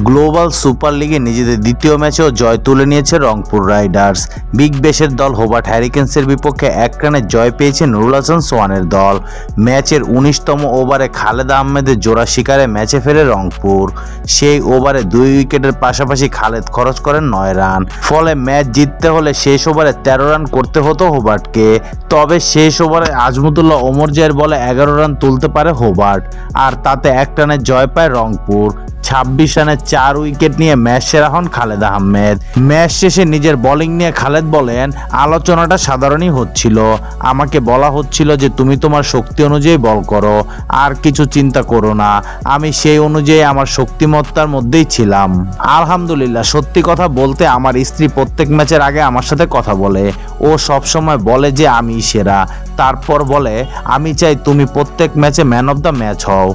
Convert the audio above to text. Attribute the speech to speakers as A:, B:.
A: Global super লিগে নিজেদের দ্বিতীয় ম্যাচেও জয় তুলে নিয়েছে রংপুর রাইডার্স। বিগ ব্যাশের দল হোবার্ট হ্যারিকেন্সের বিপক্ষে 1 রানে জয় পেয়েছে নুরুল হাসান সোহানের দল। ম্যাচের 19তম ওভারে খালেদ আহমেদের জোড়া শিকারে ম্যাচে ফেরে রংপুর। সেই ওভারে 2 উইকেটের পাশাপাশি খালেদ খরচ করেন 9 রান। ফলে ম্যাচ জিততে হলে শেষ ওভারে 13 রান করতে হতো হোবার্টকে। তবে শেষ ওভারে আজমতুল্লাহ ওমরজের বলে 11 রান তুলতে পারে হোবার্ট, আর তাতে 1 রানে জয় পায় রংপুর। 26 রানে 4 উইকেট নিয়ে ম্যাচ সেরা হন খালেদ আহমেদ। ম্যাচ শেষে নিজের বোলিং নিয়ে খালেদ বলেন, আলোচনাটা সাধারণই হচ্ছিল। আমাকে বলা হচ্ছিল যে তুমি তোমার শক্তি অনুযায়ী বল করো, আর কিছু চিন্তা করো না। আমি সেই অনুযায়ী আমার শক্তিমত্তার মধ্যেই ছিলাম। আলহামদুলিল্লাহ, সত্যি কথা বলতে আমার স্ত্রী প্রত্যেক ম্যাচের আগে আমার সাথে কথা বলে। ও সবসময় বলে যে আমি সেরা। তারপর বলে, আমি চাই তুমি প্রত্যেক ম্যাচে ম্যান অফ দ্য ম্যাচ হও।